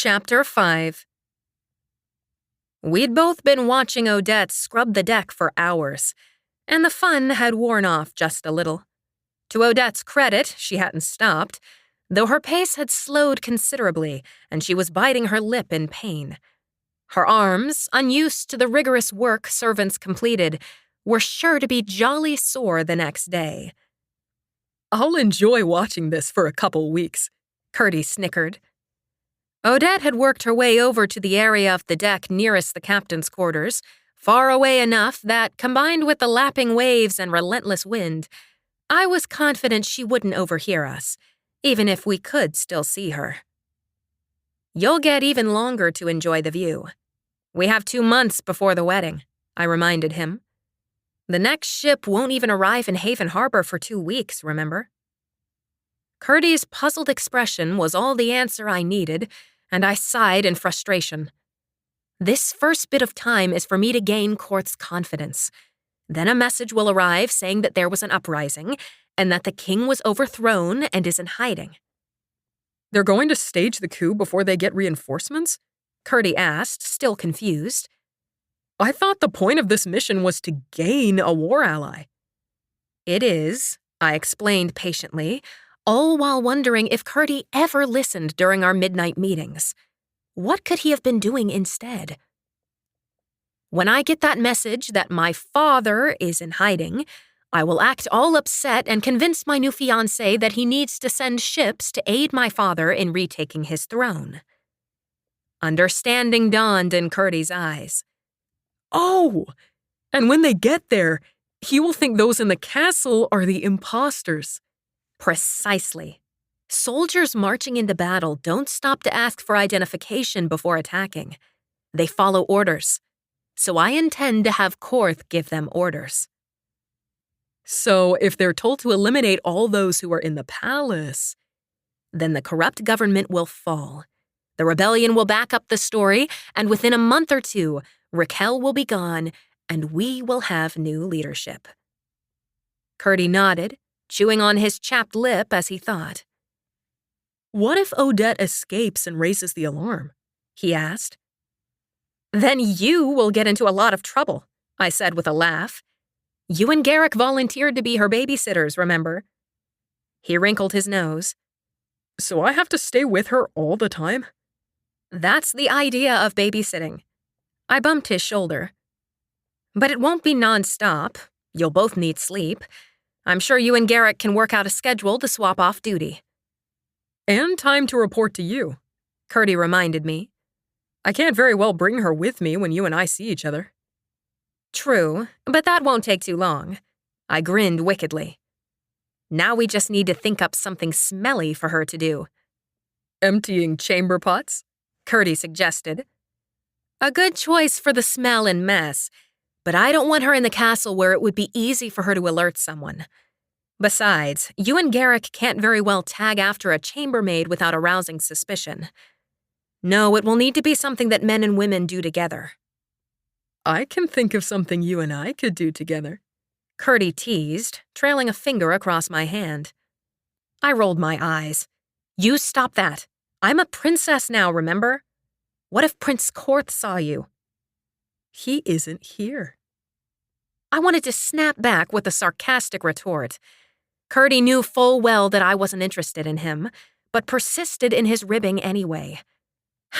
Chapter 5. We'd both been watching Odette scrub the deck for hours, and the fun had worn off just a little. To Odette's credit, she hadn't stopped, though her pace had slowed considerably, and she was biting her lip in pain. Her arms, unused to the rigorous work servants completed, were sure to be jolly sore the next day. "I'll enjoy watching this for a couple weeks," Kurdy snickered. Odette had worked her way over to the area of the deck nearest the captain's quarters, far away enough that, combined with the lapping waves and relentless wind, I was confident she wouldn't overhear us, even if we could still see her. "You'll get even longer to enjoy the view. We have 2 months before the wedding," I reminded him. "The next ship won't even arrive in Haven Harbor for 2 weeks, remember?" Kurdy's puzzled expression was all the answer I needed, and I sighed in frustration. This first bit of time is for me to gain Korth's confidence. Then a message will arrive saying that there was an uprising, and that the king was overthrown and is in hiding. "They're going to stage the coup before they get reinforcements?" Kurdy asked, still confused. "I thought the point of this mission was to gain a war ally." "It is," I explained patiently, all while wondering if Kurdy ever listened during our midnight meetings. What could he have been doing instead? "When I get that message that my father is in hiding, I will act all upset and convince my new fiancé that he needs to send ships to aid my father in retaking his throne." Understanding dawned in Kurdy's eyes. "Oh, and when they get there, he will think those in the castle are the imposters." "Precisely. Soldiers marching into battle don't stop to ask for identification before attacking. They follow orders. So I intend to have Korth give them orders." "So if they're told to eliminate all those who are in the palace..." "Then the corrupt government will fall. The rebellion will back up the story, and within a month or 2, Raquel will be gone, and we will have new leadership." Kurdy nodded, chewing on his chapped lip as he thought. "What if Odette escapes and raises the alarm?" he asked. "Then you will get into a lot of trouble," I said with a laugh. "You and Garrick volunteered to be her babysitters, remember?" He wrinkled his nose. "So I have to stay with her all the time?" "That's the idea of babysitting." I bumped his shoulder. "But it won't be non-stop. You'll both need sleep. I'm sure you and Garrick can work out a schedule to swap off duty." "And time to report to you," Kurdy reminded me. "I can't very well bring her with me when you and I see each other." "True, but that won't take too long." I grinned wickedly. "Now we just need to think up something smelly for her to do." "Emptying chamber pots?" Kurdy suggested. "A good choice for the smell and mess, but I don't want her in the castle where it would be easy for her to alert someone. Besides, you and Garrick can't very well tag after a chambermaid without arousing suspicion. No, it will need to be something that men and women do together." "I can think of something you and I could do together," Kurdy teased, trailing a finger across my hand. I rolled my eyes. "You stop that. I'm a princess now, remember? What if Prince Korth saw you?" "He isn't here." I wanted to snap back with a sarcastic retort. Kurdy knew full well that I wasn't interested in him, but persisted in his ribbing anyway.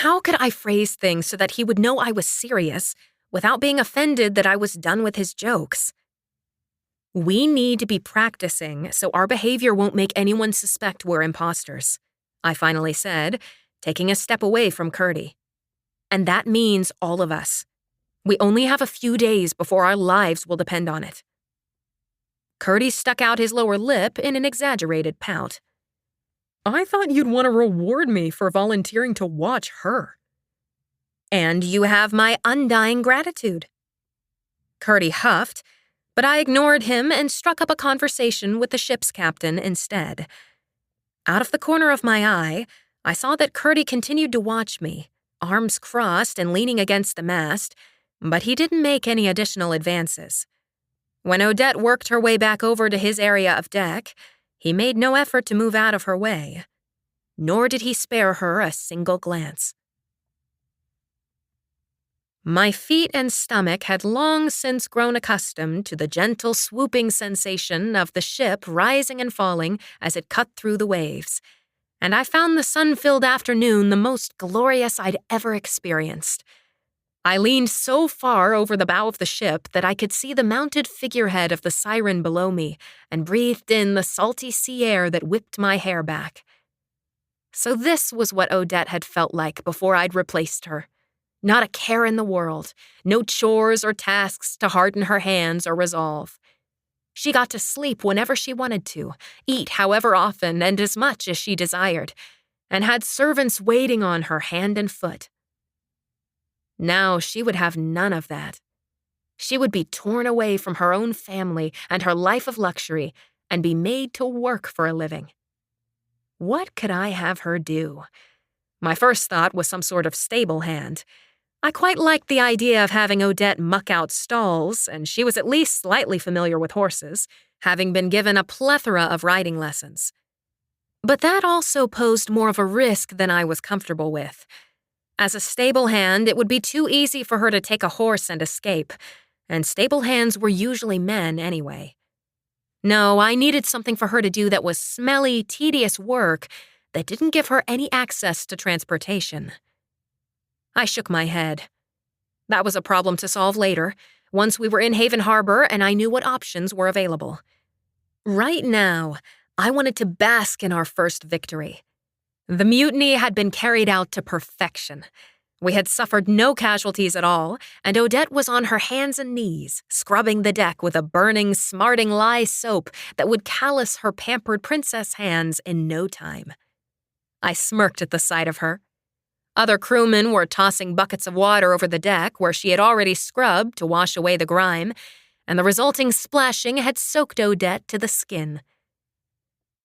How could I phrase things so that he would know I was serious without being offended that I was done with his jokes? "We need to be practicing so our behavior won't make anyone suspect we're imposters," I finally said, taking a step away from Kurdy. "And that means all of us. We only have a few days before our lives will depend on it." Kurdy stuck out his lower lip in an exaggerated pout. "I thought you'd want to reward me for volunteering to watch her." "And you have my undying gratitude." Kurdy huffed, but I ignored him and struck up a conversation with the ship's captain instead. Out of the corner of my eye, I saw that Kurdy continued to watch me, arms crossed and leaning against the mast, but he didn't make any additional advances. When Odette worked her way back over to his area of deck, he made no effort to move out of her way. Nor did he spare her a single glance. My feet and stomach had long since grown accustomed to the gentle swooping sensation of the ship rising and falling as it cut through the waves, and I found the sun-filled afternoon the most glorious I'd ever experienced. I leaned so far over the bow of the ship that I could see the mounted figurehead of the siren below me and breathed in the salty sea air that whipped my hair back. So this was what Odette had felt like before I'd replaced her. Not a care in the world, no chores or tasks to harden her hands or resolve. She got to sleep whenever she wanted to, eat however often and as much as she desired, and had servants waiting on her hand and foot. Now she would have none of that. She would be torn away from her own family and her life of luxury and be made to work for a living. What could I have her do? My first thought was some sort of stable hand. I quite liked the idea of having Odette muck out stalls, and she was at least slightly familiar with horses, having been given a plethora of riding lessons. But that also posed more of a risk than I was comfortable with. As a stable hand, it would be too easy for her to take a horse and escape, and stable hands were usually men anyway. No, I needed something for her to do that was smelly, tedious work that didn't give her any access to transportation. I shook my head. That was a problem to solve later, once we were in Haven Harbor and I knew what options were available. Right now, I wanted to bask in our first victory. The mutiny had been carried out to perfection. We had suffered no casualties at all, and Odette was on her hands and knees, scrubbing the deck with a burning, smarting lye soap that would callous her pampered princess hands in no time. I smirked at the sight of her. Other crewmen were tossing buckets of water over the deck where she had already scrubbed to wash away the grime, and the resulting splashing had soaked Odette to the skin.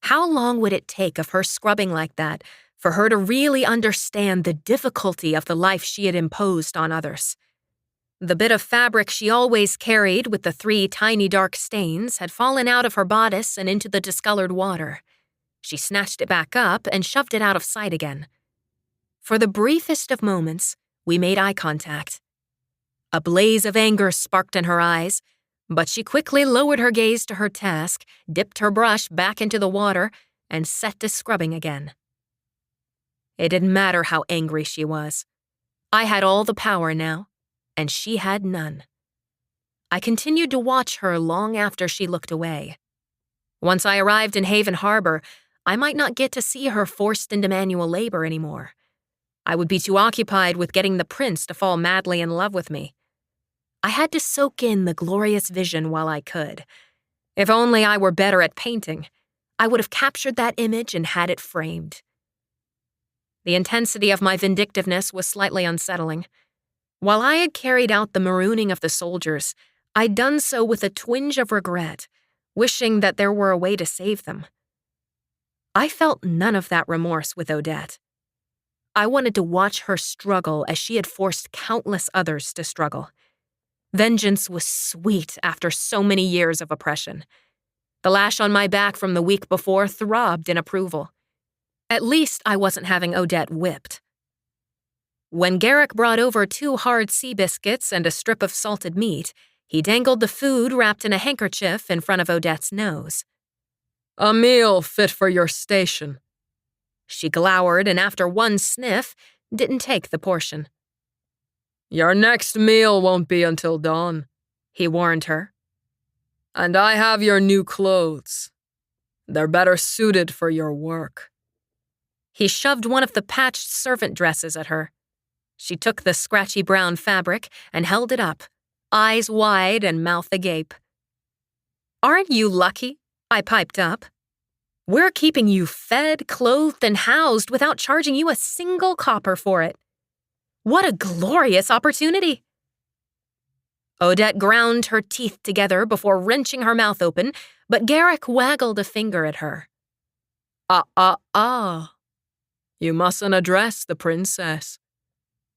How long would it take of her scrubbing like that for her to really understand the difficulty of the life she had imposed on others? The bit of fabric she always carried with the 3 tiny dark stains had fallen out of her bodice and into the discolored water. She snatched it back up and shoved it out of sight again. For the briefest of moments, we made eye contact. A blaze of anger sparked in her eyes, but she quickly lowered her gaze to her task, dipped her brush back into the water, and set to scrubbing again. It didn't matter how angry she was. I had all the power now, and she had none. I continued to watch her long after she looked away. Once I arrived in Haven Harbor, I might not get to see her forced into manual labor anymore. I would be too occupied with getting the prince to fall madly in love with me. I had to soak in the glorious vision while I could. If only I were better at painting, I would have captured that image and had it framed. The intensity of my vindictiveness was slightly unsettling. While I had carried out the marooning of the soldiers, I'd done so with a twinge of regret, wishing that there were a way to save them. I felt none of that remorse with Odette. I wanted to watch her struggle as she had forced countless others to struggle. Vengeance was sweet after so many years of oppression. The lash on my back from the week before throbbed in approval. At least I wasn't having Odette whipped. When Garrick brought over 2 hard sea biscuits and a strip of salted meat, he dangled the food wrapped in a handkerchief in front of Odette's nose. "A meal fit for your station." She glowered and after one sniff, didn't take the portion. "Your next meal won't be until dawn," he warned her. "And I have your new clothes. They're better suited for your work." He shoved one of the patched servant dresses at her. She took the scratchy brown fabric and held it up, eyes wide and mouth agape. "Aren't you lucky?" I piped up. "We're keeping you fed, clothed, and housed without charging you a single copper for it. What a glorious opportunity!" Odette ground her teeth together before wrenching her mouth open, but Garrick waggled a finger at her. You mustn't address the princess.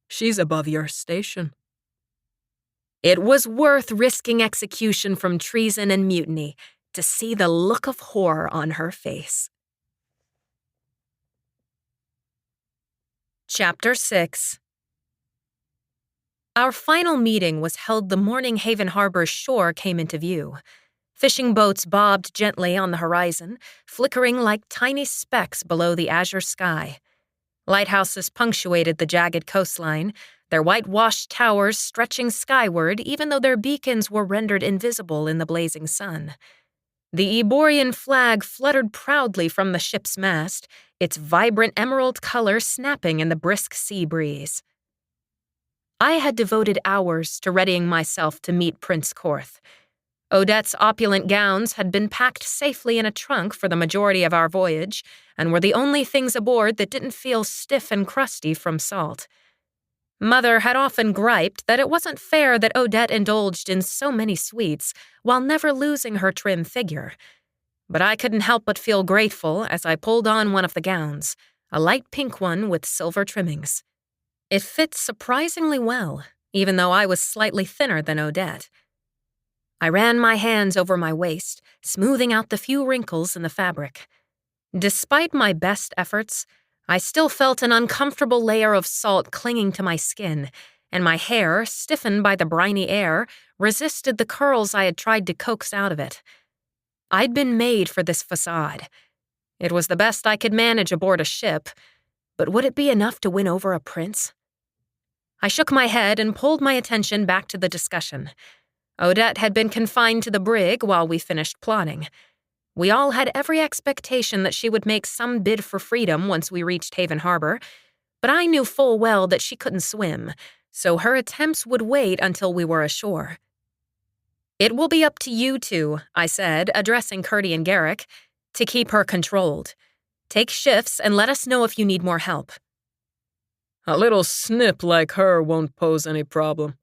She's above your station." It was worth risking execution from treason and mutiny to see the look of horror on her face. Chapter 6. Our final meeting was held the morning Haven Harbor's shore came into view. Fishing boats bobbed gently on the horizon, flickering like tiny specks below the azure sky. Lighthouses punctuated the jagged coastline, their whitewashed towers stretching skyward even though their beacons were rendered invisible in the blazing sun. The Eborian flag fluttered proudly from the ship's mast, its vibrant emerald color snapping in the brisk sea breeze. I had devoted hours to readying myself to meet Prince Korth. Odette's opulent gowns had been packed safely in a trunk for the majority of our voyage and were the only things aboard that didn't feel stiff and crusty from salt. Mother had often griped that it wasn't fair that Odette indulged in so many sweets while never losing her trim figure. But I couldn't help but feel grateful as I pulled on one of the gowns, a light pink one with silver trimmings. It fit surprisingly well, even though I was slightly thinner than Odette. I ran my hands over my waist, smoothing out the few wrinkles in the fabric. Despite my best efforts, I still felt an uncomfortable layer of salt clinging to my skin, and my hair, stiffened by the briny air, resisted the curls I had tried to coax out of it. I'd been made for this façade. It was the best I could manage aboard a ship, but would it be enough to win over a prince? I shook my head and pulled my attention back to the discussion. Odette had been confined to the brig while we finished plotting. We all had every expectation that she would make some bid for freedom once we reached Haven Harbor, but I knew full well that she couldn't swim, so her attempts would wait until we were ashore. "It will be up to you two," I said, addressing Curdy and Garrick, "to keep her controlled. Take shifts and let us know if you need more help." A little snip like her won't pose any problem.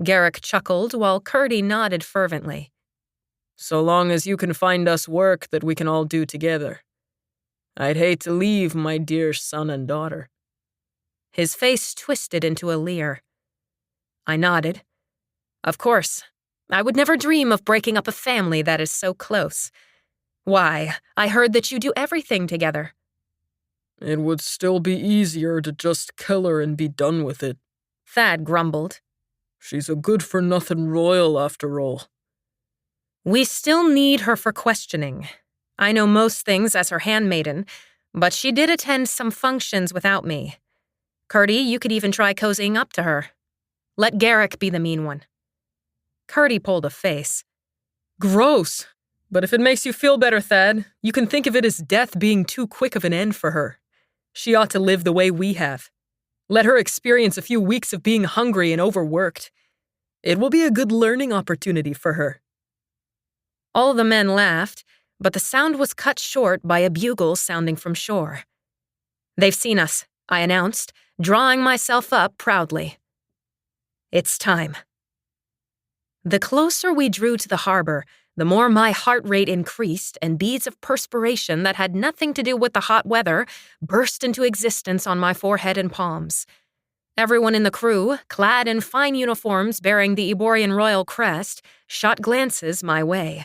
Garrick chuckled while Curdy nodded fervently. So long as you can find us work that we can all do together. I'd hate to leave my dear son and daughter. His face twisted into a leer. I nodded. Of course. I would never dream of breaking up a family that is so close. Why, I heard that you do everything together. It would still be easier to just kill her and be done with it. Thad grumbled. She's a good-for-nothing royal, after all. We still need her for questioning. I know most things as her handmaiden, but she did attend some functions without me. Curdy, you could even try cozying up to her. Let Garrick be the mean one. Curdy pulled a face. Gross. But if it makes you feel better, Thad, you can think of it as death being too quick of an end for her. She ought to live the way we have. Let her experience a few weeks of being hungry and overworked. It will be a good learning opportunity for her. All the men laughed, but the sound was cut short by a bugle sounding from shore. "They've seen us," I announced, drawing myself up proudly. "It's time." The closer we drew to the harbor, the more my heart rate increased and beads of perspiration that had nothing to do with the hot weather burst into existence on my forehead and palms. Everyone in the crew, clad in fine uniforms bearing the Eborian royal crest, shot glances my way.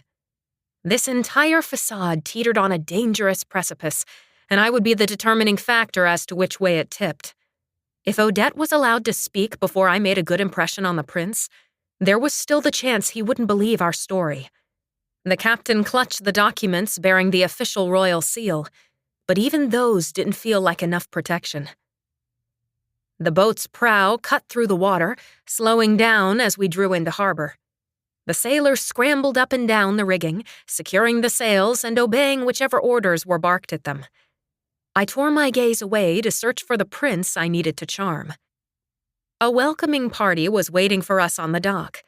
This entire façade teetered on a dangerous precipice, and I would be the determining factor as to which way it tipped. If Odette was allowed to speak before I made a good impression on the prince, there was still the chance he wouldn't believe our story. The captain clutched the documents bearing the official royal seal, but even those didn't feel like enough protection. The boat's prow cut through the water, slowing down as we drew into harbor. The sailors scrambled up and down the rigging, securing the sails and obeying whichever orders were barked at them. I tore my gaze away to search for the prince I needed to charm. A welcoming party was waiting for us on the dock.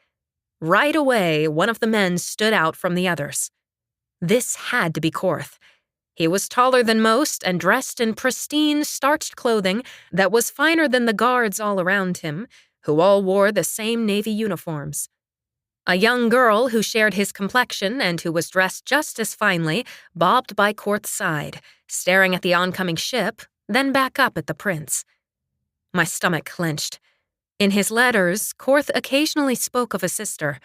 Right away, one of the men stood out from the others. This had to be Korth. He was taller than most and dressed in pristine, starched clothing that was finer than the guards all around him, who all wore the same navy uniforms. A young girl who shared his complexion and who was dressed just as finely bobbed by Korth's side, staring at the oncoming ship, then back up at the prince. My stomach clenched. In his letters, Korth occasionally spoke of a sister,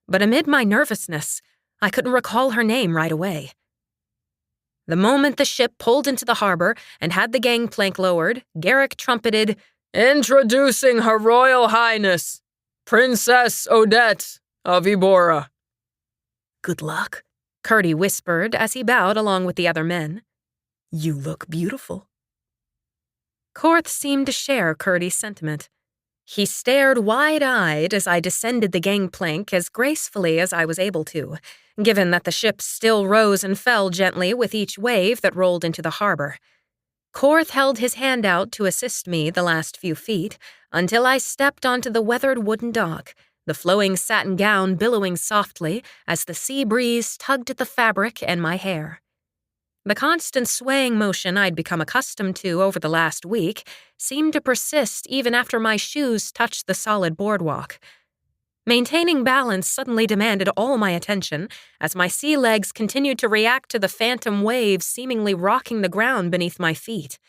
but amid my nervousness, I couldn't recall her name right away. The moment the ship pulled into the harbor and had the gangplank lowered, Garrick trumpeted, "Introducing Her Royal Highness, Princess Odette of Ibora. Good luck, Curdy whispered as he bowed along with the other men. you look beautiful. Korth seemed to share Curdy's sentiment. He stared wide-eyed as I descended the gangplank as gracefully as I was able to, given that the ship still rose and fell gently with each wave that rolled into the harbor. Korth held his hand out to assist me the last few feet until I stepped onto the weathered wooden dock, the flowing satin gown billowing softly as the sea breeze tugged at the fabric and my hair. The constant swaying motion I'd become accustomed to over the last week seemed to persist even after my shoes touched the solid boardwalk. Maintaining balance suddenly demanded all my attention as my sea legs continued to react to the phantom waves seemingly rocking the ground beneath my feet.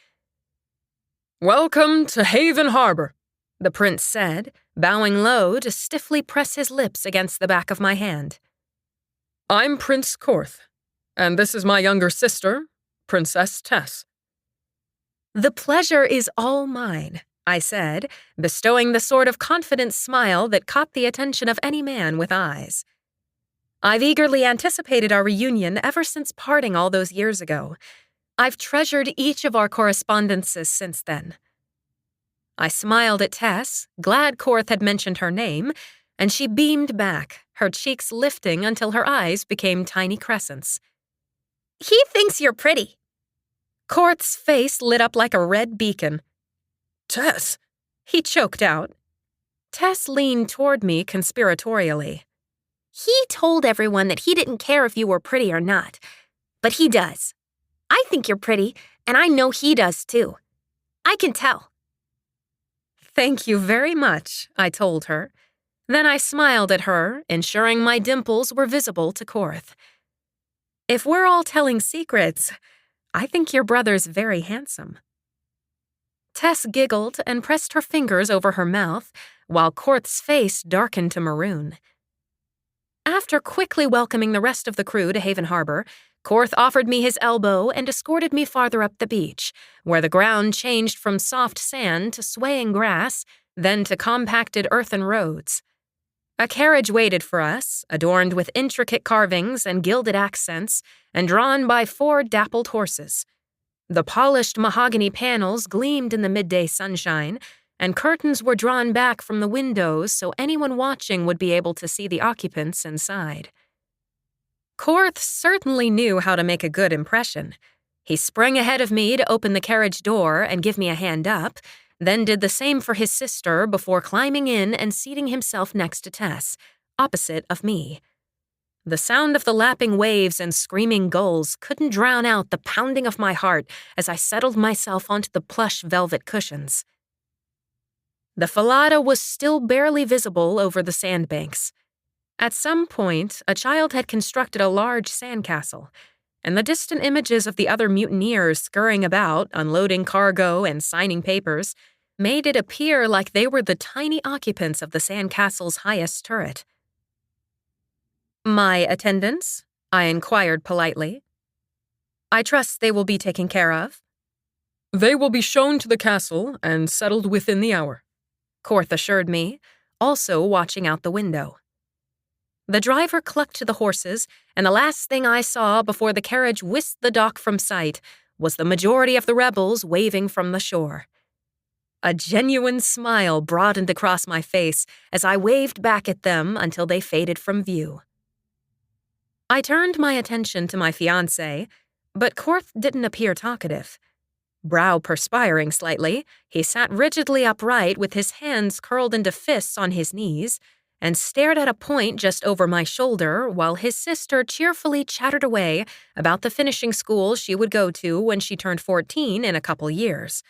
Welcome to Haven Harbor, the prince said, bowing low to stiffly press his lips against the back of my hand. I'm Prince Korth, and this is my younger sister, Princess Tess. The pleasure is all mine, I said, bestowing the sort of confident smile that caught the attention of any man with eyes. I've eagerly anticipated our reunion ever since parting all those years ago. I've treasured each of our correspondences since then. I smiled at Tess, glad Korth had mentioned her name, and she beamed back, her cheeks lifting until her eyes became tiny crescents. He thinks you're pretty. Korth's face lit up like a red beacon. Tess! He choked out. Tess leaned toward me conspiratorially. He told everyone that he didn't care if you were pretty or not, but he does. I think you're pretty, and I know he does too. I can tell. Thank you very much, I told her. Then I smiled at her, ensuring my dimples were visible to Korth. If we're all telling secrets, I think your brother's very handsome. Tess giggled and pressed her fingers over her mouth, while Korth's face darkened to maroon. After quickly welcoming the rest of the crew to Haven Harbor, Korth offered me his elbow and escorted me farther up the beach, where the ground changed from soft sand to swaying grass, then to compacted earthen roads. A carriage waited for us, adorned with intricate carvings and gilded accents, and drawn by 4 dappled horses. The polished mahogany panels gleamed in the midday sunshine, and curtains were drawn back from the windows so anyone watching would be able to see the occupants inside. Korth certainly knew how to make a good impression. He sprang ahead of me to open the carriage door and give me a hand up, then did the same for his sister before climbing in and seating himself next to Tess, opposite of me. The sound of the lapping waves and screaming gulls couldn't drown out the pounding of my heart as I settled myself onto the plush velvet cushions. The façade was still barely visible over the sandbanks. At some point, a child had constructed a large sandcastle, and the distant images of the other mutineers scurrying about, unloading cargo and signing papers, made it appear like they were the tiny occupants of the sandcastle's highest turret. My attendants? I inquired politely. I trust they will be taken care of. They will be shown to the castle and settled within the hour, Korth assured me, also watching out the window. The driver clucked to the horses, and the last thing I saw before the carriage whisked the dock from sight was the majority of the rebels waving from the shore. A genuine smile broadened across my face as I waved back at them until they faded from view. I turned my attention to my fiancé, but Korth didn't appear talkative. Brow perspiring slightly, he sat rigidly upright with his hands curled into fists on his knees and stared at a point just over my shoulder while his sister cheerfully chattered away about the finishing school she would go to when she turned 14 in a couple years.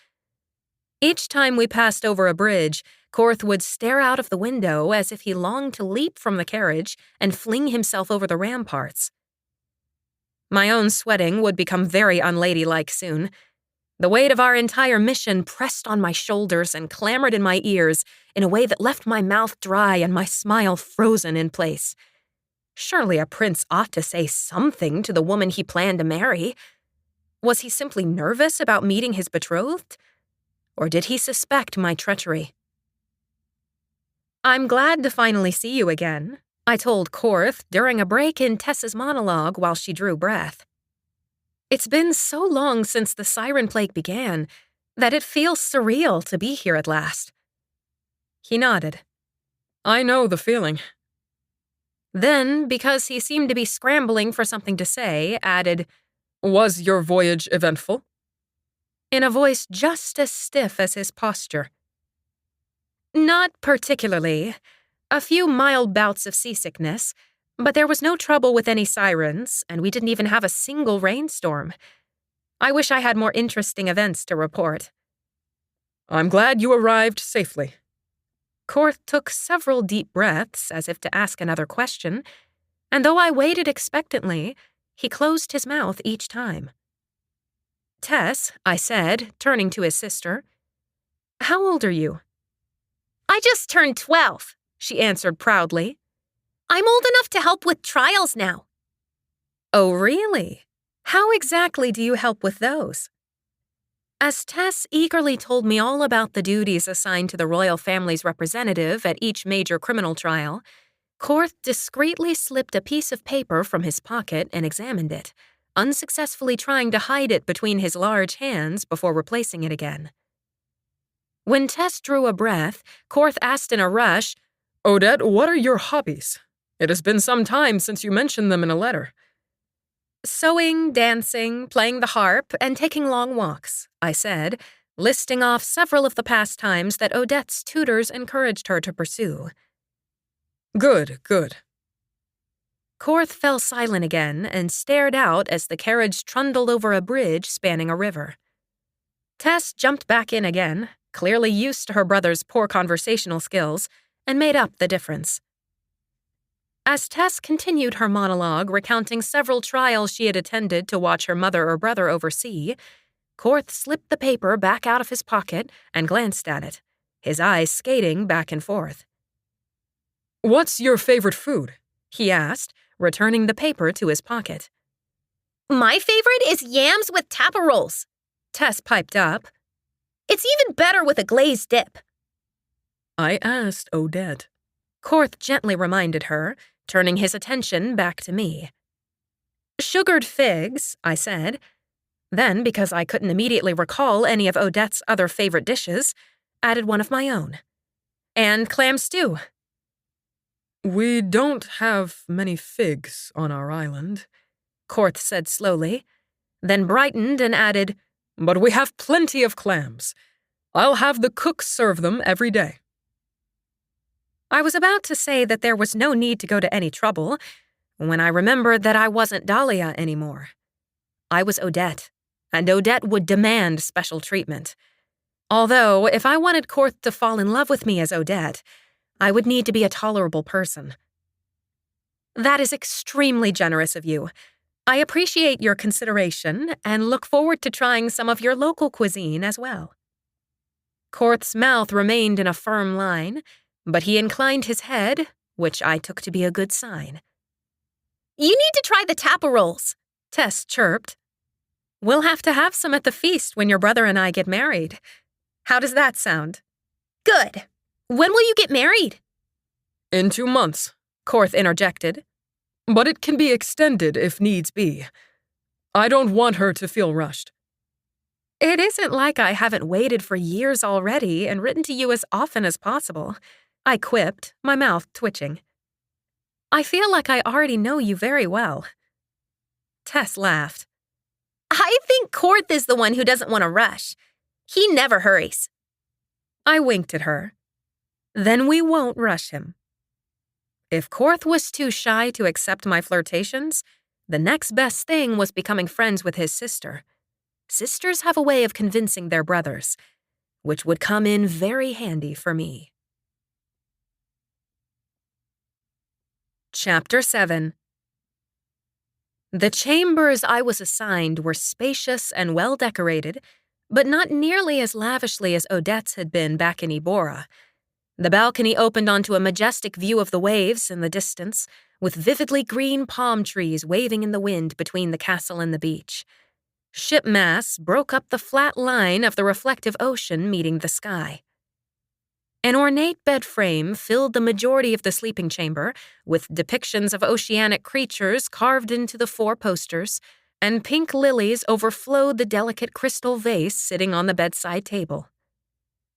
Each time we passed over a bridge, Korth would stare out of the window as if he longed to leap from the carriage and fling himself over the ramparts. My own sweating would become very unladylike soon. The weight of our entire mission pressed on my shoulders and clamored in my ears in a way that left my mouth dry and my smile frozen in place. Surely a prince ought to say something to the woman he planned to marry. Was he simply nervous about meeting his betrothed? Or did he suspect my treachery? I'm glad to finally see you again, I told Korth during a break in Tess's monologue while she drew breath. It's been so long since the siren plague began that it feels surreal to be here at last. He nodded. I know the feeling. Then, because he seemed to be scrambling for something to say, added, Was your voyage eventful? In a voice just as stiff as his posture. Not particularly. A few mild bouts of seasickness, but there was no trouble with any sirens, and we didn't even have a single rainstorm. I wish I had more interesting events to report. I'm glad you arrived safely. Korth took several deep breaths as if to ask another question, and though I waited expectantly, he closed his mouth each time. Tess, I said, turning to his sister, how old are you? I just turned 12, she answered proudly. I'm old enough to help with trials now. Oh, really? How exactly do you help with those? As Tess eagerly told me all about the duties assigned to the royal family's representative at each major criminal trial, Korth discreetly slipped a piece of paper from his pocket and examined it, unsuccessfully trying to hide it between his large hands before replacing it again. When Tess drew a breath, Korth asked in a rush, Odette, what are your hobbies? It has been some time since you mentioned them in a letter. Sewing, dancing, playing the harp, and taking long walks, I said, listing off several of the pastimes that Odette's tutors encouraged her to pursue. Good, good. Korth fell silent again and stared out as the carriage trundled over a bridge spanning a river. Tess jumped back in again, clearly used to her brother's poor conversational skills, and made up the difference. As Tess continued her monologue recounting several trials she had attended to watch her mother or brother oversee, Korth slipped the paper back out of his pocket and glanced at it, his eyes skating back and forth. What's your favorite food? He asked, returning the paper to his pocket. My favorite is yams with tapa rolls, Tess piped up. It's even better with a glazed dip. I asked Odette. Korth gently reminded her, turning his attention back to me. Sugared figs, I said. Then, because I couldn't immediately recall any of Odette's other favorite dishes, added one of my own. And clam stew. We don't have many figs on our island, Korth said slowly, then brightened and added, but we have plenty of clams. I'll have the cook serve them every day. I was about to say that there was no need to go to any trouble when I remembered that I wasn't Dahlia anymore. I was Odette, and Odette would demand special treatment. Although, if I wanted Korth to fall in love with me as Odette, I would need to be a tolerable person. That is extremely generous of you. I appreciate your consideration and look forward to trying some of your local cuisine as well. Korth's mouth remained in a firm line, but he inclined his head, which I took to be a good sign. You need to try the tapa rolls, Tess chirped. We'll have to have some at the feast when your brother and I get married. How does that sound? Good. When will you get married? In 2 months, Korth interjected. But it can be extended if needs be. I don't want her to feel rushed. It isn't like I haven't waited for years already and written to you as often as possible, I quipped, my mouth twitching. I feel like I already know you very well. Tess laughed. I think Korth is the one who doesn't want to rush. He never hurries. I winked at her. Then we won't rush him. If Korth was too shy to accept my flirtations, the next best thing was becoming friends with his sister. Sisters have a way of convincing their brothers, which would come in very handy for me. Chapter 7. The chambers I was assigned were spacious and well-decorated, but not nearly as lavishly as Odette's had been back in Ibora. The balcony opened onto a majestic view of the waves in the distance, with vividly green palm trees waving in the wind between the castle and the beach. Ship masts broke up the flat line of the reflective ocean meeting the sky. An ornate bed frame filled the majority of the sleeping chamber, with depictions of oceanic creatures carved into the four posters, and pink lilies overflowed the delicate crystal vase sitting on the bedside table.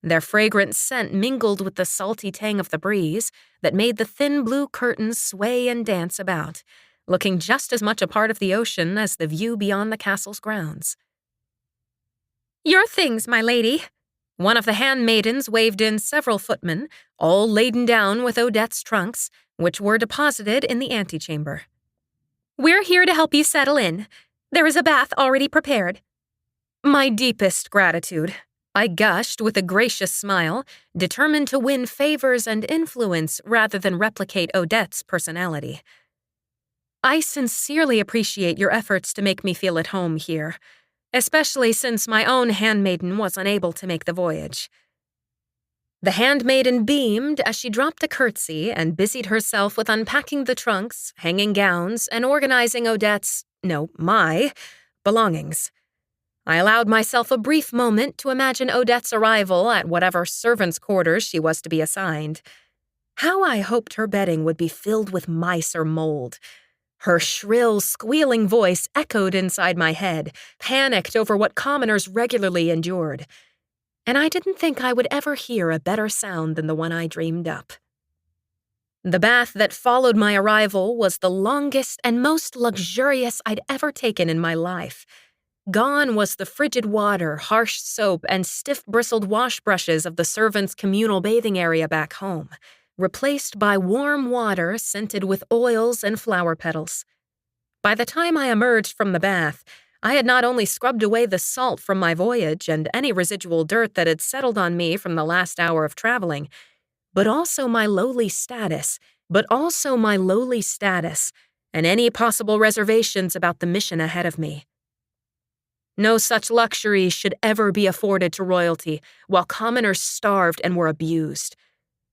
Their fragrant scent mingled with the salty tang of the breeze that made the thin blue curtains sway and dance about, looking just as much a part of the ocean as the view beyond the castle's grounds. "Your things, my lady." One of the handmaidens waved in several footmen, all laden down with Odette's trunks, which were deposited in the antechamber. "We're here to help you settle in. There is a bath already prepared." My deepest gratitude, I gushed with a gracious smile, determined to win favors and influence rather than replicate Odette's personality. I sincerely appreciate your efforts to make me feel at home here, especially since my own handmaiden was unable to make the voyage. The handmaiden beamed as she dropped a curtsy and busied herself with unpacking the trunks, hanging gowns, and organizing my belongings. I allowed myself a brief moment to imagine Odette's arrival at whatever servants' quarters she was to be assigned. How I hoped her bedding would be filled with mice or mold. Her shrill, squealing voice echoed inside my head, panicked over what commoners regularly endured. And I didn't think I would ever hear a better sound than the one I dreamed up. The bath that followed my arrival was the longest and most luxurious I'd ever taken in my life. Gone was the frigid water, harsh soap, and stiff-bristled wash brushes of the servants' communal bathing area back home, replaced by warm water scented with oils and flower petals. By the time I emerged from the bath, I had not only scrubbed away the salt from my voyage and any residual dirt that had settled on me from the last hour of traveling, but also my lowly status, and any possible reservations about the mission ahead of me. No such luxuries should ever be afforded to royalty, while commoners starved and were abused.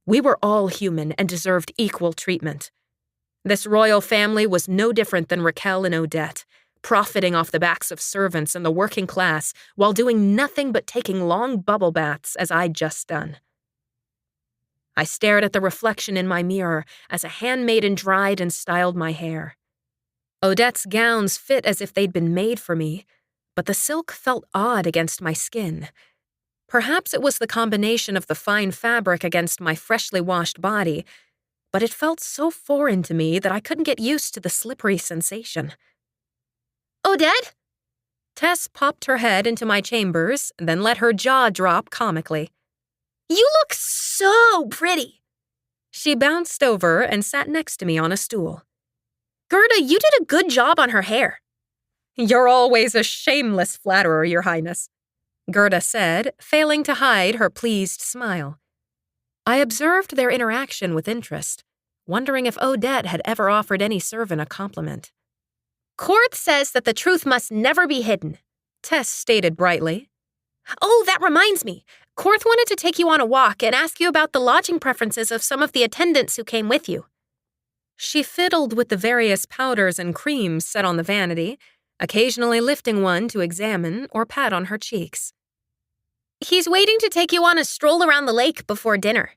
We were all human and deserved equal treatment. This royal family was no different than Raquel and Odette, profiting off the backs of servants and the working class while doing nothing but taking long bubble baths as I'd just done. I stared at the reflection in my mirror as a handmaiden dried and styled my hair. Odette's gowns fit as if they'd been made for me, but the silk felt odd against my skin. Perhaps it was the combination of the fine fabric against my freshly washed body, but it felt so foreign to me that I couldn't get used to the slippery sensation. "Odette?" Tess popped her head into my chambers, then let her jaw drop comically. "You look so pretty." She bounced over and sat next to me on a stool. "Gerda, you did a good job on her hair." "You're always a shameless flatterer, Your Highness," Gerda said, failing to hide her pleased smile. I observed their interaction with interest, wondering if Odette had ever offered any servant a compliment. "Korth says that the truth must never be hidden," Tess stated brightly. "Oh, that reminds me. Korth wanted to take you on a walk and ask you about the lodging preferences of some of the attendants who came with you." She fiddled with the various powders and creams set on the vanity, occasionally lifting one to examine or pat on her cheeks. "He's waiting to take you on a stroll around the lake before dinner."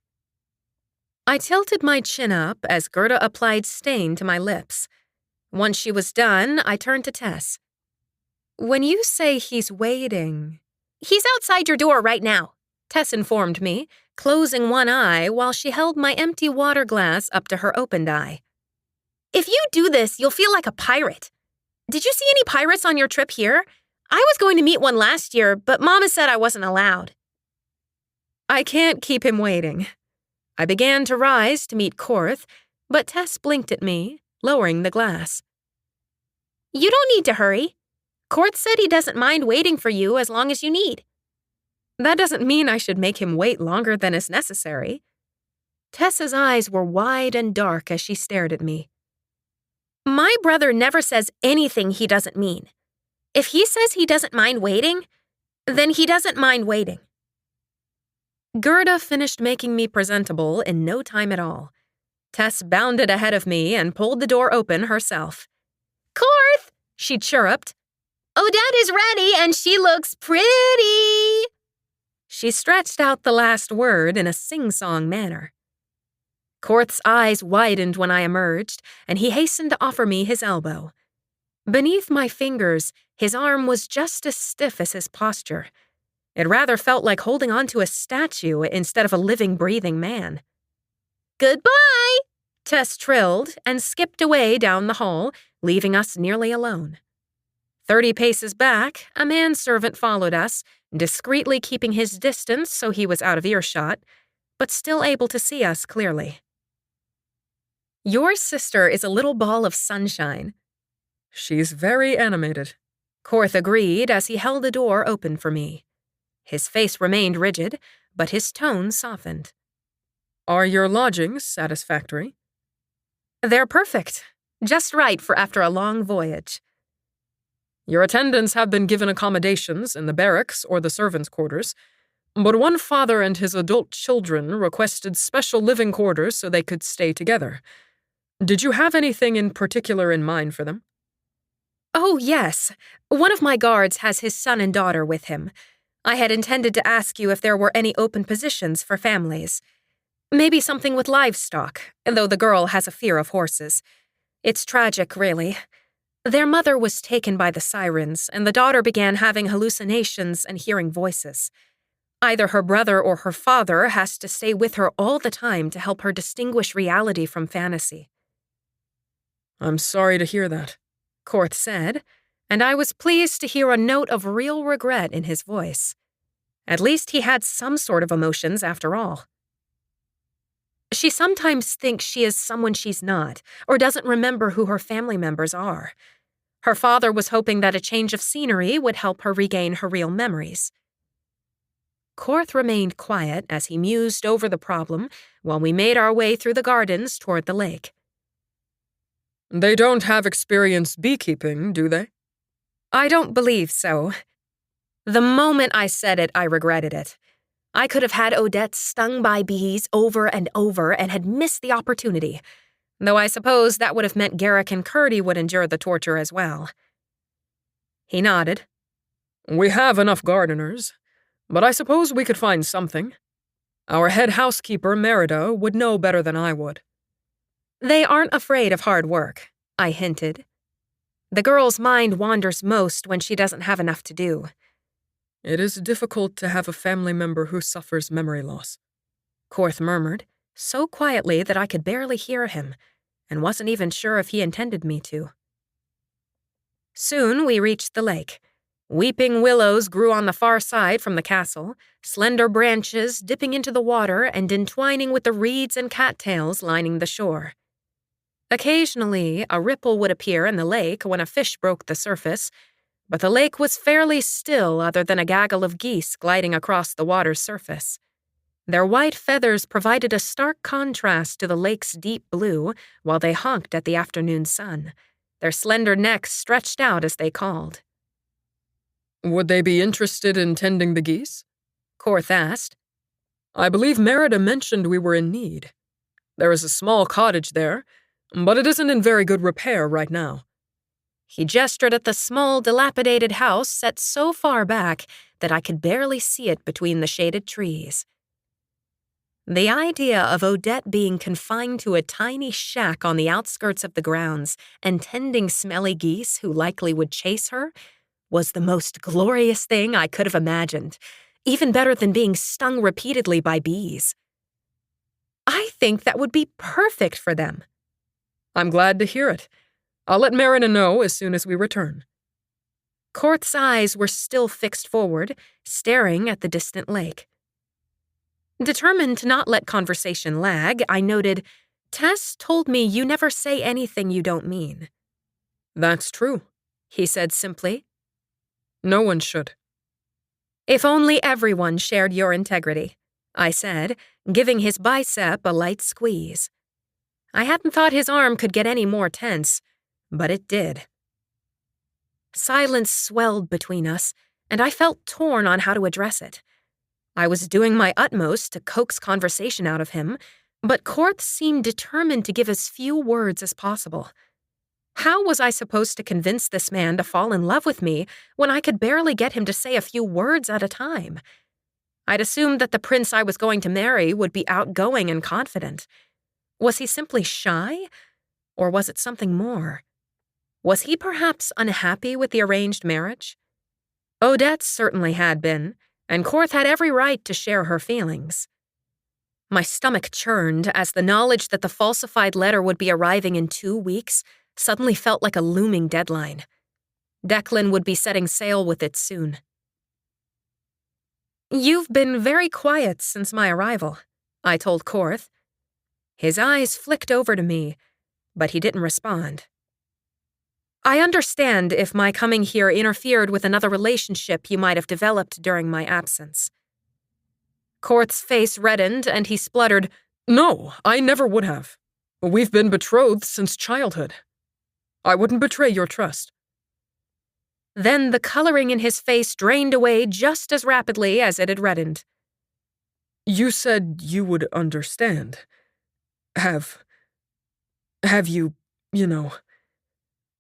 I tilted my chin up as Gerda applied stain to my lips. Once she was done, I turned to Tess. "When you say he's waiting..." "He's outside your door right now," Tess informed me, closing one eye while she held my empty water glass up to her opened eye. "If you do this, you'll feel like a pirate. Did you see any pirates on your trip here? I was going to meet one last year, but Mama said I wasn't allowed." "I can't keep him waiting." I began to rise to meet Korth, but Tess blinked at me, lowering the glass. "You don't need to hurry. Korth said he doesn't mind waiting for you as long as you need." "That doesn't mean I should make him wait longer than is necessary." Tess's eyes were wide and dark as she stared at me. "My brother never says anything he doesn't mean. If he says he doesn't mind waiting, then he doesn't mind waiting." Gerda finished making me presentable in no time at all. Tess bounded ahead of me and pulled the door open herself. "Korth!" she chirruped. "Odette is ready and she looks pretty." She stretched out the last word in a sing-song manner. Korth's eyes widened when I emerged, and he hastened to offer me his elbow. Beneath my fingers, his arm was just as stiff as his posture. It rather felt like holding onto a statue instead of a living, breathing man. "Goodbye!" Tess trilled and skipped away down the hall, leaving us nearly alone. 30 paces back, a manservant followed us, discreetly keeping his distance so he was out of earshot, but still able to see us clearly. "Your sister is a little ball of sunshine." She's very animated, Korth agreed as he held the door open for me. His face remained rigid, but his tone softened. Are your lodgings satisfactory? They're perfect, just right for after a long voyage. Your attendants have been given accommodations in the barracks or the servants' quarters, but one father and his adult children requested special living quarters so they could stay together. Did you have anything in particular in mind for them? Oh, yes. One of my guards has his son and daughter with him. I had intended to ask you if there were any open positions for families. Maybe something with livestock, though the girl has a fear of horses. It's tragic, really. Their mother was taken by the sirens, and the daughter began having hallucinations and hearing voices. Either her brother or her father has to stay with her all the time to help her distinguish reality from fantasy. I'm sorry to hear that, Korth said, and I was pleased to hear a note of real regret in his voice. At least he had some sort of emotions after all. She sometimes thinks she is someone she's not, or doesn't remember who her family members are. Her father was hoping that a change of scenery would help her regain her real memories. Korth remained quiet as he mused over the problem while we made our way through the gardens toward the lake. They don't have experience beekeeping, do they? I don't believe so. The moment I said it, I regretted it. I could have had Odette stung by bees over and over and had missed the opportunity, though I suppose that would have meant Garrick and Curdy would endure the torture as well. He nodded. We have enough gardeners, but I suppose we could find something. Our head housekeeper, Merida, would know better than I would. They aren't afraid of hard work, I hinted. The girl's mind wanders most when she doesn't have enough to do. It is difficult to have a family member who suffers memory loss, Korth murmured, so quietly that I could barely hear him, and wasn't even sure if he intended me to. Soon we reached the lake. Weeping willows grew on the far side from the castle, slender branches dipping into the water and entwining with the reeds and cattails lining the shore. Occasionally, a ripple would appear in the lake when a fish broke the surface, but the lake was fairly still other than a gaggle of geese gliding across the water's surface. Their white feathers provided a stark contrast to the lake's deep blue while they honked at the afternoon sun. Their slender necks stretched out as they called. Would they be interested in tending the geese? Korth asked. I believe Merida mentioned we were in need. There is a small cottage there, but it isn't in very good repair right now. He gestured at the small, dilapidated house set so far back that I could barely see it between the shaded trees. The idea of Odette being confined to a tiny shack on the outskirts of the grounds and tending smelly geese who likely would chase her was the most glorious thing I could have imagined, even better than being stung repeatedly by bees. I think that would be perfect for them. I'm glad to hear it. I'll let Merida know as soon as we return. Korth's eyes were still fixed forward, staring at the distant lake. Determined to not let conversation lag, I noted, Tess told me you never say anything you don't mean. That's true, he said simply. No one should. If only everyone shared your integrity, I said, giving his bicep a light squeeze. I hadn't thought his arm could get any more tense, but it did. Silence swelled between us, and I felt torn on how to address it. I was doing my utmost to coax conversation out of him, but Korth seemed determined to give as few words as possible. How was I supposed to convince this man to fall in love with me when I could barely get him to say a few words at a time? I'd assumed that the prince I was going to marry would be outgoing and confident. Was he simply shy? Or was it something more? Was he perhaps unhappy with the arranged marriage? Odette certainly had been, and Korth had every right to share her feelings. My stomach churned as the knowledge that the falsified letter would be arriving in 2 weeks suddenly felt like a looming deadline. Declan would be setting sail with it soon. "You've been very quiet since my arrival," I told Korth. His eyes flicked over to me, but he didn't respond. "I understand if my coming here interfered with another relationship you might have developed during my absence." Korth's face reddened and he spluttered, "No, I never would have. We've been betrothed since childhood. I wouldn't betray your trust." Then the coloring in his face drained away just as rapidly as it had reddened. "You said you would understand. Have you,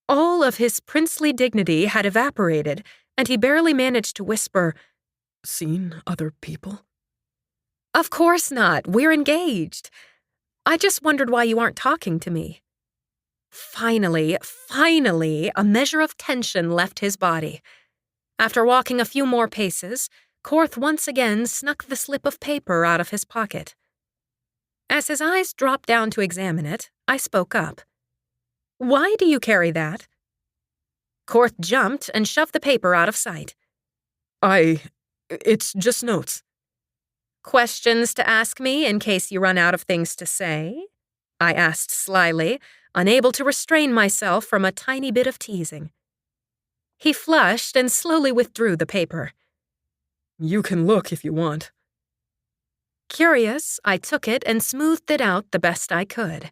All of his princely dignity had evaporated, and he barely managed to whisper, seen other people?" "Of course not. We're engaged. I just wondered why you aren't talking to me." Finally, a measure of tension left his body. After walking a few more paces, Korth once again snuck the slip of paper out of his pocket. As his eyes dropped down to examine it, I spoke up. "Why do you carry that?" Korth jumped and shoved the paper out of sight. It's just notes." "Questions to ask me in case you run out of things to say?" I asked slyly, unable to restrain myself from a tiny bit of teasing. He flushed and slowly withdrew the paper. "You can look if you want." Curious, I took it and smoothed it out the best I could.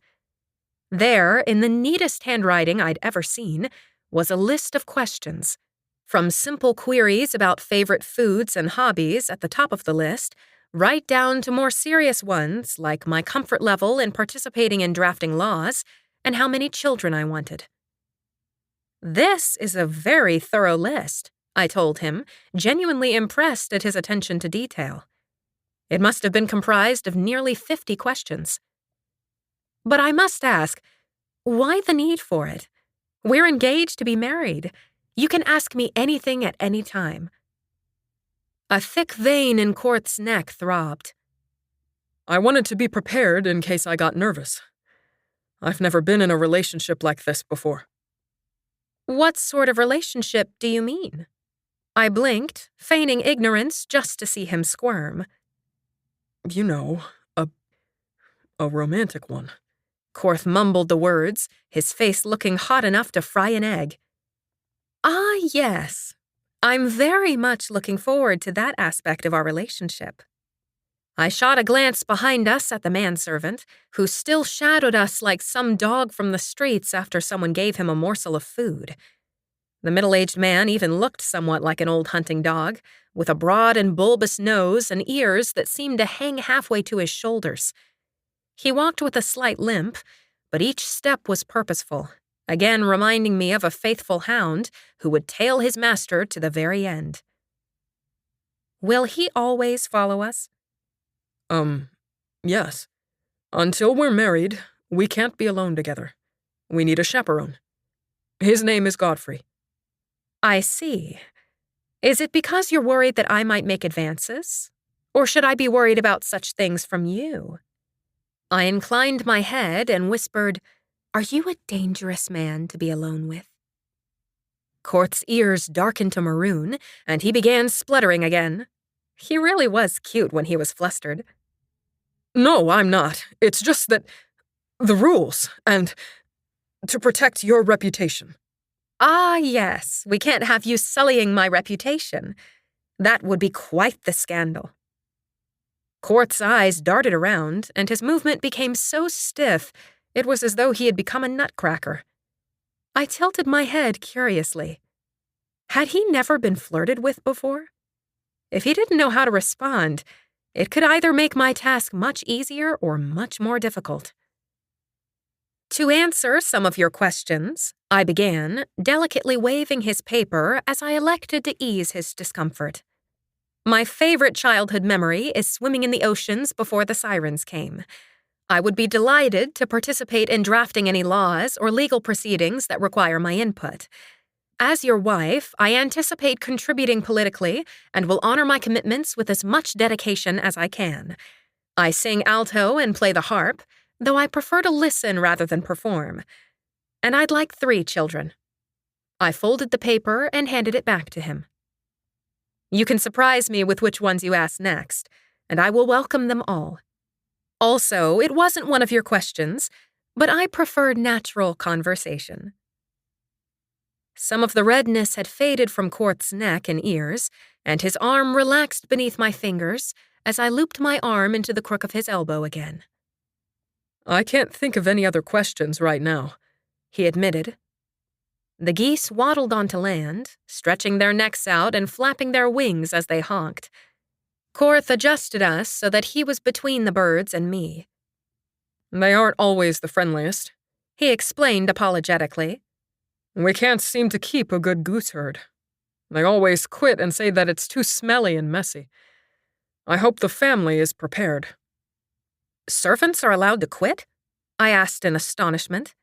There, in the neatest handwriting I'd ever seen, was a list of questions. From simple queries about favorite foods and hobbies at the top of the list, right down to more serious ones like my comfort level in participating in drafting laws and how many children I wanted. "This is a very thorough list," I told him, genuinely impressed at his attention to detail. It must have been comprised of nearly 50 questions. "But I must ask, why the need for it? We're engaged to be married. You can ask me anything at any time." A thick vein in Korth's neck throbbed. "I wanted to be prepared in case I got nervous. I've never been in a relationship like this before." "What sort of relationship do you mean?" I blinked, feigning ignorance just to see him squirm. A romantic one." Korth mumbled the words, his face looking hot enough to fry an egg. "Ah, yes. I'm very much looking forward to that aspect of our relationship." I shot a glance behind us at the manservant, who still shadowed us like some dog from the streets after someone gave him a morsel of food. The middle-aged man even looked somewhat like an old hunting dog, with a broad and bulbous nose and ears that seemed to hang halfway to his shoulders. He walked with a slight limp, but each step was purposeful, again reminding me of a faithful hound who would tail his master to the very end. "Will he always follow us?" Yes. Until we're married, we can't be alone together. We need a chaperone. His name is Godfrey." "I see. Is it because you're worried that I might make advances? Or should I be worried about such things from you?" I inclined my head and whispered, "Are you a dangerous man to be alone with?" Korth's ears darkened to maroon, and he began spluttering again. He really was cute when he was flustered. "No, I'm not. It's just that the rules, and to protect your reputation." "Ah, yes, we can't have you sullying my reputation. That would be quite the scandal." Korth's eyes darted around, and his movement became so stiff it was as though he had become a nutcracker. I tilted my head curiously. Had he never been flirted with before? If he didn't know how to respond, it could either make my task much easier or much more difficult. "To answer some of your questions," I began, delicately waving his paper as I elected to ease his discomfort. My favorite childhood memory is swimming in the oceans before the sirens came. I would be delighted to participate in drafting any laws or legal proceedings that require my input. As your wife, I anticipate contributing politically and will honor my commitments with as much dedication as I can. I sing alto and play the harp, though I prefer to listen rather than perform. And I'd like 3 children. I folded the paper and handed it back to him. You can surprise me with which ones you ask next, and I will welcome them all. Also, it wasn't one of your questions, but I preferred natural conversation. Some of the redness had faded from Korth's neck and ears, and his arm relaxed beneath my fingers as I looped my arm into the crook of his elbow again. I can't think of any other questions right now, he admitted. The geese waddled onto land, stretching their necks out and flapping their wings as they honked. Korth adjusted us so that he was between the birds and me. They aren't always the friendliest, he explained apologetically. We can't seem to keep a good goose herd. They always quit and say that it's too smelly and messy. I hope the family is prepared. Servants are allowed to quit? I asked in astonishment.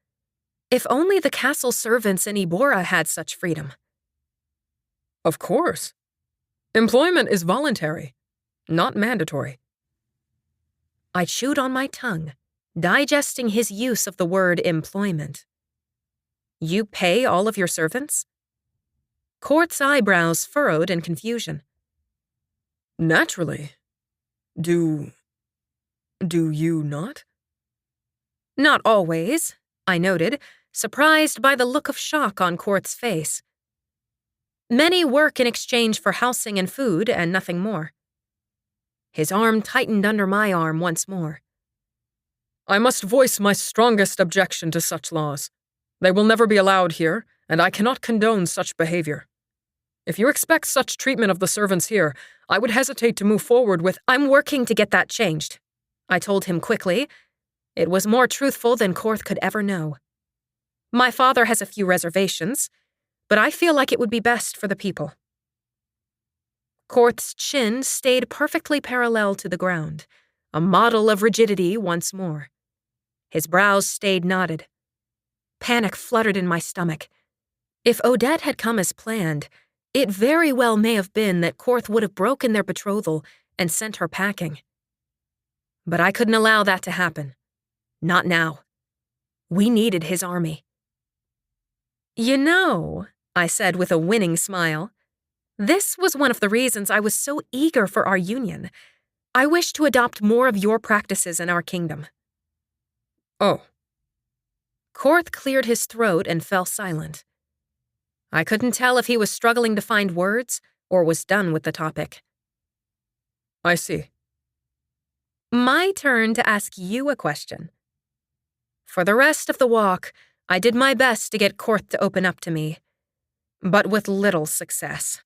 If only the castle servants in Ebora had such freedom. Of course. Employment is voluntary, not mandatory. I chewed on my tongue, digesting his use of the word employment. You pay all of your servants? Korth's eyebrows furrowed in confusion. Naturally. Do you not? Not always, I noted, surprised by the look of shock on Korth's face. Many work in exchange for housing and food and nothing more. His arm tightened under my arm once more. I must voice my strongest objection to such laws. They will never be allowed here, and I cannot condone such behavior. If you expect such treatment of the servants here, I would hesitate to move forward with— I'm working to get that changed, I told him quickly. It was more truthful than Korth could ever know. My father has a few reservations, but I feel like it would be best for the people. Korth's chin stayed perfectly parallel to the ground, a model of rigidity once more. His brows stayed knotted. Panic fluttered in my stomach. If Odette had come as planned, it very well may have been that Korth would have broken their betrothal and sent her packing. But I couldn't allow that to happen. Not now. We needed his army. You know, I said with a winning smile, this was one of the reasons I was so eager for our union. I wish to adopt more of your practices in our kingdom. Oh. Korth cleared his throat and fell silent. I couldn't tell if he was struggling to find words or was done with the topic. I see. My turn to ask you a question. For the rest of the walk, I did my best to get Korth to open up to me, but with little success.